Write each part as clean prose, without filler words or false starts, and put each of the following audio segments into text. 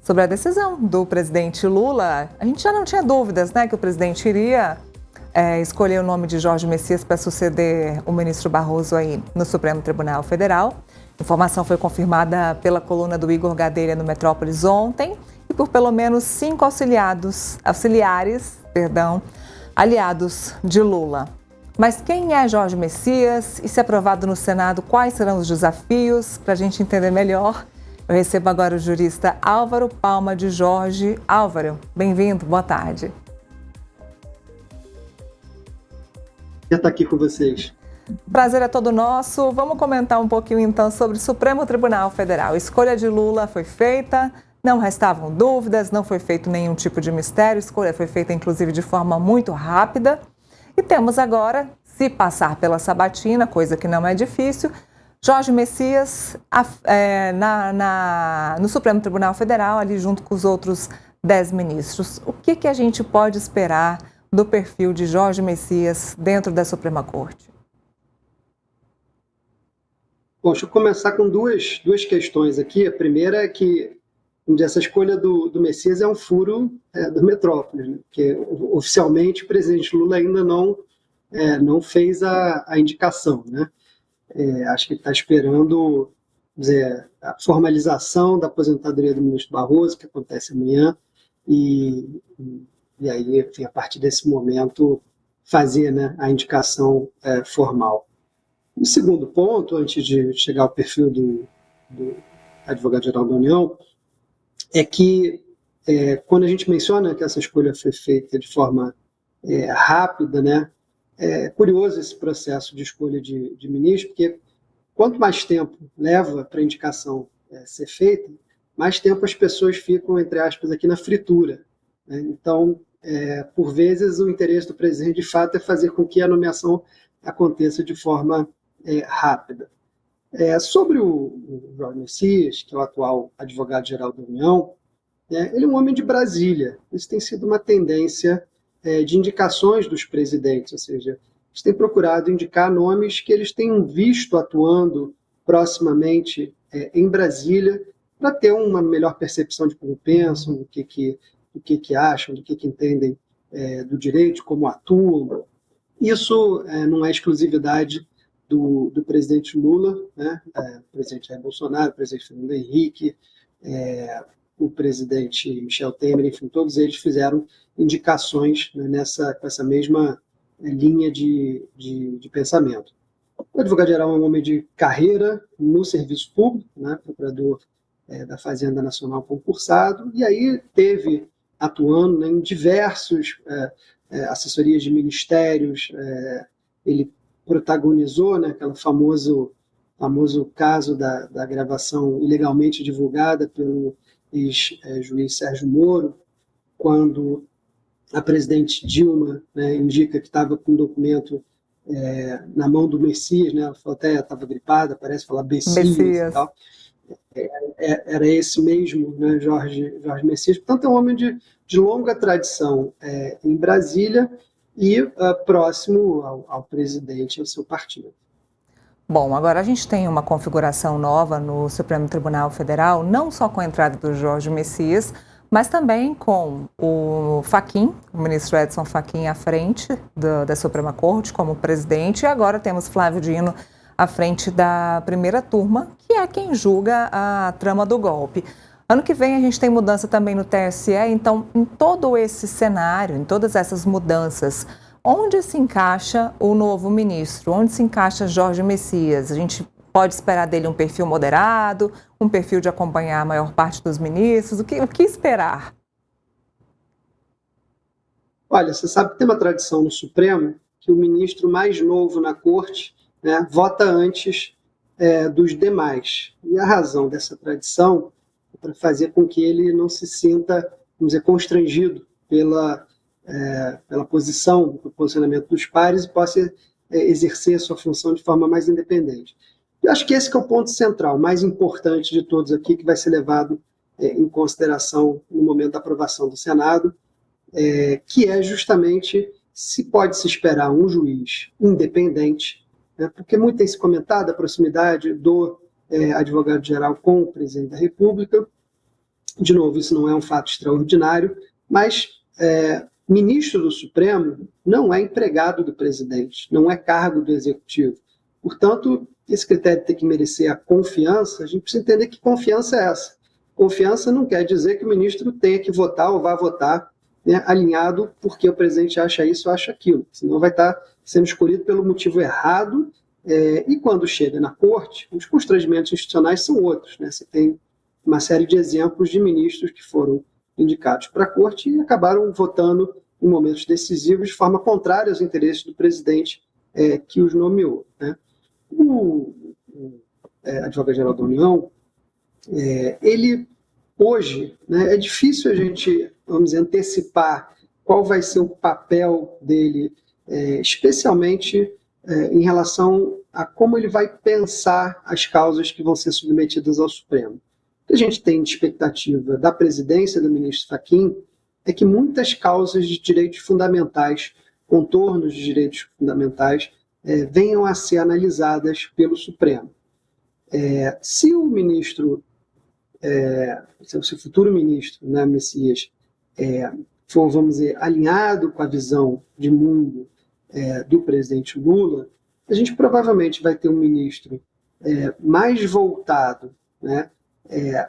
sobre a decisão do presidente Lula. A gente já não tinha dúvidas, né, que o presidente iria escolher o nome de Jorge Messias para suceder o ministro Barroso aí no Supremo Tribunal Federal. A informação foi confirmada pela coluna do Igor Gadelha no Metrópolis ontem e por pelo menos 5 aliados de Lula. Mas quem é Jorge Messias? E se aprovado no Senado, quais serão os desafios? Para a gente entender melhor, eu recebo agora o jurista Álvaro Palma de Jorge. Álvaro, bem-vindo, boa tarde. Eu estou aqui com vocês. Prazer é todo nosso. Vamos comentar um pouquinho então sobre o Supremo Tribunal Federal. A escolha de Lula foi feita, não restavam dúvidas, não foi feito nenhum tipo de mistério, a escolha foi feita inclusive de forma muito rápida. E temos agora, se passar pela sabatina, coisa que não é difícil, Jorge Messias no Supremo Tribunal Federal, ali junto com os outros 10 ministros. O que a gente pode esperar do perfil de Jorge Messias dentro da Suprema Corte? Bom, deixa eu começar com duas questões aqui. A primeira é que essa escolha do Messias é um furo do Metrópolis, né? Porque oficialmente o presidente Lula ainda não fez a indicação, né? Acho que ele está esperando a formalização da aposentadoria do ministro Barroso, que acontece amanhã, e aí, enfim, a partir desse momento, fazer, né, a indicação formal. O segundo ponto, antes de chegar ao perfil do advogado-geral da União, é que quando a gente menciona que essa escolha foi feita de forma rápida, né, é curioso esse processo de escolha de ministro, porque quanto mais tempo leva para a indicação ser feita, mais tempo as pessoas ficam, entre aspas, aqui na fritura, né? Então, por vezes, o interesse do presidente, de fato, é fazer com que a nomeação aconteça de forma rápida. Sobre o Jorge Messias, que é o atual advogado-geral da União, ele é um homem de Brasília. Isso tem sido uma tendência de indicações dos presidentes, ou seja, eles têm procurado indicar nomes que eles tenham visto atuando proximamente em Brasília, para ter uma melhor percepção de como pensam, do que acham, do que entendem do direito, como atuam. Isso não é exclusividade do presidente Lula, né? O presidente Jair Bolsonaro, o presidente Fernando Henrique, o presidente Michel Temer, enfim, todos eles fizeram indicações, né, com essa mesma linha de pensamento. O advogado-geral é um homem de carreira no serviço público, né, procurador da Fazenda Nacional concursado, e aí teve atuando, né, em diversos assessorias de ministérios. Ele protagonizou, né, aquele famoso caso da gravação ilegalmente divulgada pelo ex-juiz Sérgio Moro, quando a presidente Dilma, né, indica que estava com um documento na mão do Messias, né, ela falou até estava gripada, parece falar Messias e tal. Era esse mesmo, né, Jorge Messias. Portanto, é um homem de longa tradição em Brasília e próximo ao presidente e ao seu partido. Bom, agora a gente tem uma configuração nova no Supremo Tribunal Federal, não só com a entrada do Jorge Messias, mas também com o Fachin, o ministro Edson Fachin à frente da Suprema Corte como presidente, e agora temos Flávio Dino à frente da primeira turma, que é quem julga a trama do golpe. Ano que vem a gente tem mudança também no TSE, então em todo esse cenário, em todas essas mudanças, onde se encaixa o novo ministro? Onde se encaixa Jorge Messias? A gente pode esperar dele um perfil moderado, um perfil de acompanhar a maior parte dos ministros? O que esperar? Olha, você sabe que tem uma tradição no Supremo que o ministro mais novo na corte, né, vota antes dos demais. E a razão dessa tradição é para fazer com que ele não se sinta, vamos dizer, constrangido pela posição, pelo posicionamento dos pares e possa exercer a sua função de forma mais independente. Eu acho que esse que é o ponto central, mais importante de todos aqui, que vai ser levado em consideração no momento da aprovação do Senado, que é justamente se pode se esperar um juiz independente, né, porque muito tem se comentado a proximidade do advogado-geral com o presidente da República, De novo, isso não é um fato extraordinário, mas ministro do Supremo não é empregado do presidente, não é cargo do executivo. Portanto, esse critério tem que merecer a confiança. A gente precisa entender que confiança é essa. Confiança não quer dizer que o ministro tenha que votar ou vá votar, né, alinhado porque o presidente acha isso ou acha aquilo. Senão vai estar sendo escolhido pelo motivo errado. E quando chega na corte, os constrangimentos institucionais são outros, né? Você tem uma série de exemplos de ministros que foram indicados para a corte e acabaram votando em momentos decisivos de forma contrária aos interesses do presidente que os nomeou, né? O advogado-geral da União, ele hoje, né, é difícil a gente, vamos dizer, antecipar qual vai ser o papel dele, especialmente em relação a como ele vai pensar as causas que vão ser submetidas ao Supremo. O que a gente tem de expectativa da presidência do ministro Fachin é que muitas causas de direitos fundamentais, contornos de direitos fundamentais, venham a ser analisadas pelo Supremo. Se o ministro, se o futuro ministro, né, Messias, for, vamos dizer, alinhado com a visão de mundo do presidente Lula, a gente provavelmente vai ter um ministro mais voltado, né,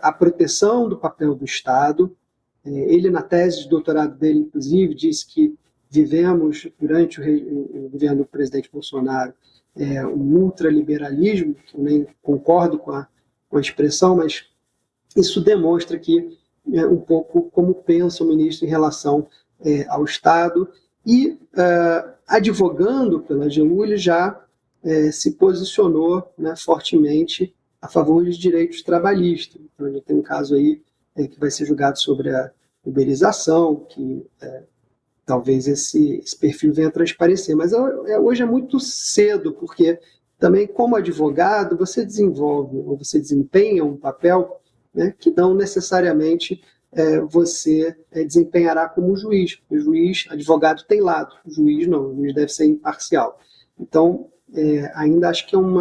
à proteção do papel do Estado. Ele, na tese de doutorado dele, inclusive, disse que vivemos, durante o governo do presidente Bolsonaro, um ultraliberalismo, que eu nem concordo com a expressão, mas isso demonstra que um pouco como pensa o ministro em relação ao Estado. E, advogando pela AGU, ele já se posicionou, né, fortemente a favor dos direitos trabalhistas. Então, a gente tem um caso aí que vai ser julgado sobre a uberização, que talvez esse perfil venha a transparecer. Mas hoje é muito cedo, porque também, como advogado, você desenvolve ou você desempenha um papel, né, que não necessariamente você desempenhará como juiz. O juiz, advogado tem lado, o juiz não, o juiz deve ser imparcial. Então, ainda acho que é um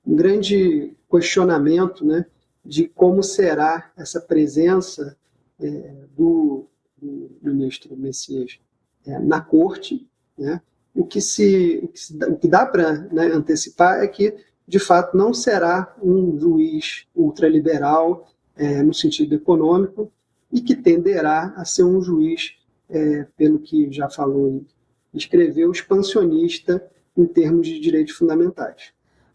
grande questionamento, né, de como será essa presença do ministro Messias na corte, né? O que dá para, né, antecipar é que, de fato, não será um juiz ultraliberal no sentido econômico e que tenderá a ser um juiz, pelo que já falou e escreveu, expansionista em termos de direitos fundamentais.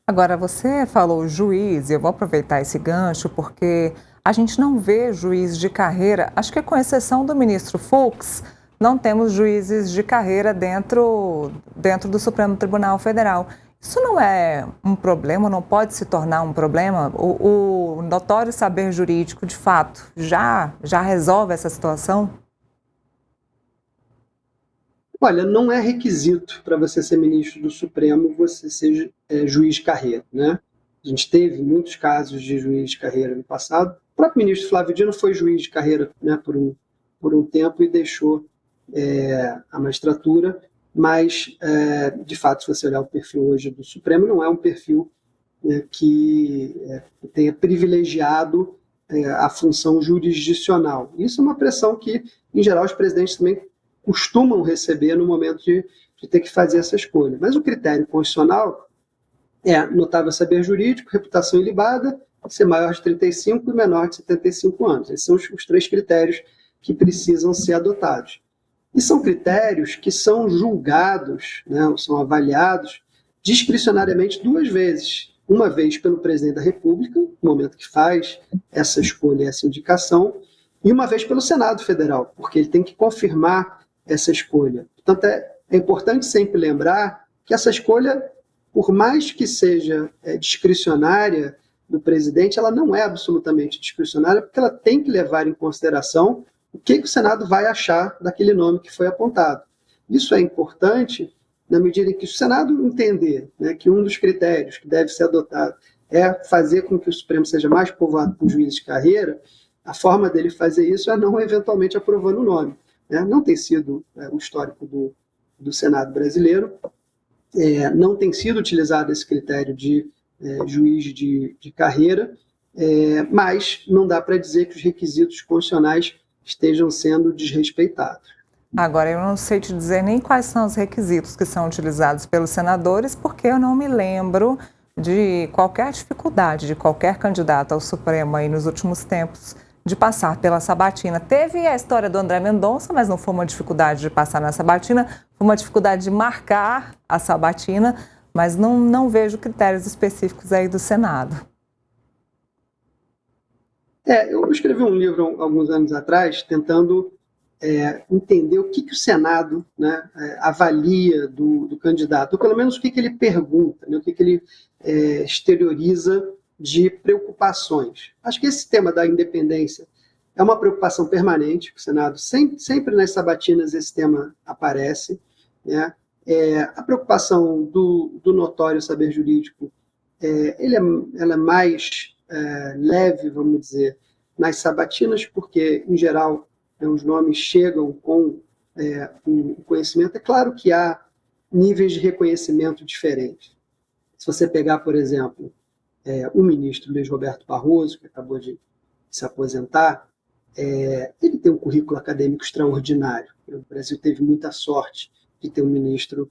Agora, você falou juiz, e eu vou aproveitar esse gancho, porque a gente não vê juiz de carreira, acho que com exceção do ministro Fux, não temos juízes de carreira dentro do Supremo Tribunal Federal. Isso não é um problema, não pode se tornar um problema? O notório saber jurídico, de fato, já resolve essa situação? Olha, não é requisito para você ser ministro do Supremo você ser juiz de carreira, né? A gente teve muitos casos de juiz de carreira no passado. O próprio ministro Flávio Dino foi juiz de carreira, né, por um tempo e deixou a magistratura, mas, de fato, se você olhar o perfil hoje do Supremo, não é um perfil que tenha privilegiado a função jurisdicional. Isso é uma pressão que, em geral, os presidentes também costumam receber no momento de ter que fazer essa escolha. Mas o critério constitucional é notável saber jurídico, reputação ilibada, ser maior de 35 e menor de 75 anos. Esses são os três critérios que precisam ser adotados. E são critérios que são julgados, né, ou são avaliados discricionariamente duas vezes. Uma vez pelo presidente da República, no momento que faz essa escolha, essa indicação, e uma vez pelo Senado Federal, porque ele tem que confirmar essa escolha. Portanto, é importante sempre lembrar que essa escolha, por mais que seja discricionária do presidente, ela não é absolutamente discricionária, porque ela tem que levar em consideração o que o Senado vai achar daquele nome que foi apontado. Isso é importante na medida em que o Senado entender, né, que um dos critérios que deve ser adotado é fazer com que o Supremo seja mais povoado por juízes de carreira. A forma dele fazer isso é não eventualmente aprovando o nome. Né? Não tem sido o histórico do Senado brasileiro, não tem sido utilizado esse critério de juiz de carreira, mas não dá para dizer que os requisitos constitucionais estejam sendo desrespeitados. Agora, eu não sei te dizer nem quais são os requisitos que são utilizados pelos senadores, porque eu não me lembro de qualquer dificuldade de qualquer candidato ao Supremo aí nos últimos tempos de passar pela sabatina. Teve a história do André Mendonça, mas não foi uma dificuldade de passar na sabatina, foi uma dificuldade de marcar a sabatina, mas não vejo critérios específicos aí do Senado. Eu escrevi um livro alguns anos atrás tentando entender o que o Senado, né, avalia do candidato, ou pelo menos o que ele pergunta, né, o que ele exterioriza de preocupações. Acho que esse tema da independência é uma preocupação permanente para o Senado. Sempre nas sabatinas esse tema aparece, né? A preocupação do notório saber jurídico, ela é mais leve, vamos dizer, nas sabatinas, porque, em geral, os nomes chegam com um conhecimento. É claro que há níveis de reconhecimento diferentes. Se você pegar, por exemplo, o ministro Luiz Roberto Barroso, que acabou de se aposentar, ele tem um currículo acadêmico extraordinário. O Brasil teve muita sorte de ter um ministro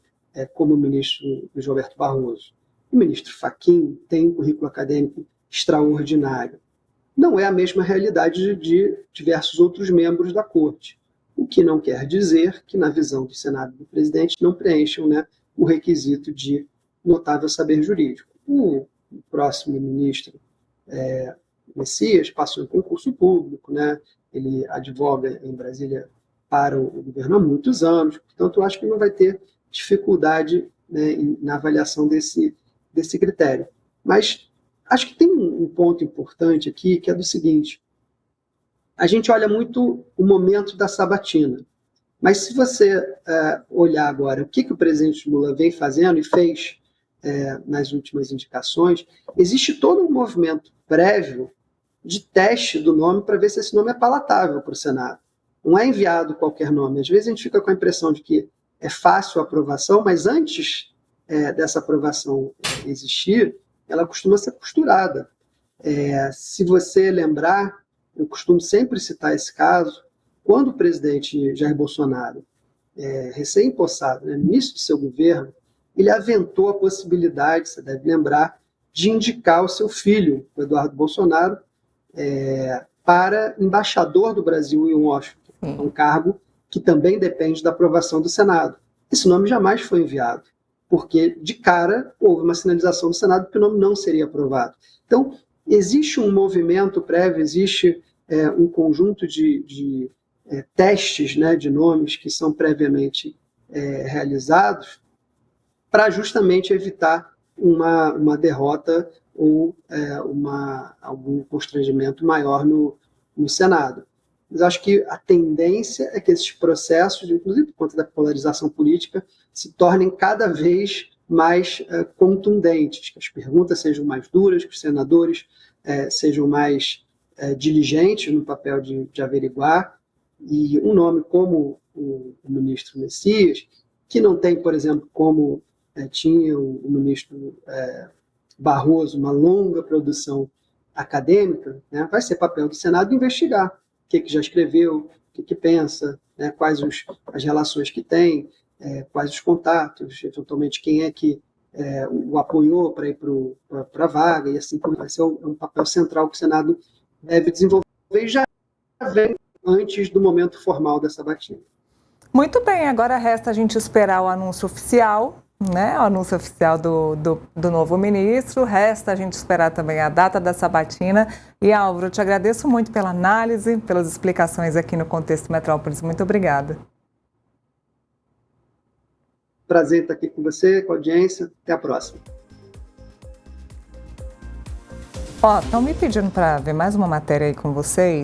como o ministro Luiz Roberto Barroso. O ministro Fachin tem um currículo acadêmico extraordinário. Não é a mesma realidade de diversos outros membros da Corte, o que não quer dizer que, na visão do Senado e do presidente, não preencham, né, o requisito de notável saber jurídico. O próximo ministro Messias passou em concurso público, né, ele advoga em Brasília para o governo há muitos anos, portanto, eu acho que não vai ter dificuldade, né, na avaliação desse critério. Mas acho que tem um ponto importante aqui, que é do seguinte: a gente olha muito o momento da sabatina, mas se você olhar agora o que o presidente Lula vem fazendo e fez nas últimas indicações, existe todo um movimento prévio de teste do nome para ver se esse nome é palatável para o Senado. Não é enviado qualquer nome. Às vezes a gente fica com a impressão de que é fácil a aprovação, mas antes dessa aprovação existir, ela costuma ser costurada. Se você lembrar, eu costumo sempre citar esse caso, quando o presidente Jair Bolsonaro, recém-empossado, né, no início de seu governo, ele aventou a possibilidade, você deve lembrar, de indicar o seu filho, o Eduardo Bolsonaro, para embaixador do Brasil em Washington, um cargo que também depende da aprovação do Senado. Esse nome jamais foi enviado, porque, de cara, houve uma sinalização do Senado que o nome não seria aprovado. Então, existe um movimento prévio, existe um conjunto de testes, né, de nomes que são previamente realizados para justamente evitar uma derrota ou algum constrangimento maior no Senado. Mas acho que a tendência é que esses processos, inclusive por conta da polarização política, se tornem cada vez mais contundentes, que as perguntas sejam mais duras, que os senadores sejam mais diligentes no papel de averiguar, e um nome como o ministro Messias, que não tem, por exemplo, como tinha o ministro Barroso, uma longa produção acadêmica, né, vai ser papel do Senado investigar o que já escreveu, o que pensa, né, quais as relações que tem, quais os contatos, eventualmente quem é que o apoiou para ir para a vaga, e assim vai ser um papel central que o Senado deve desenvolver e já vem antes do momento formal dessa sabatina. Muito bem, agora resta a gente esperar o anúncio oficial, né? O anúncio oficial do novo ministro, resta a gente esperar também a data da sabatina. E Álvaro, eu te agradeço muito pela análise, pelas explicações aqui no Contexto Metrópolis. Muito obrigada. Prazer estar aqui com você, com a audiência. Até a próxima. Estão me pedindo para ver mais uma matéria aí com vocês.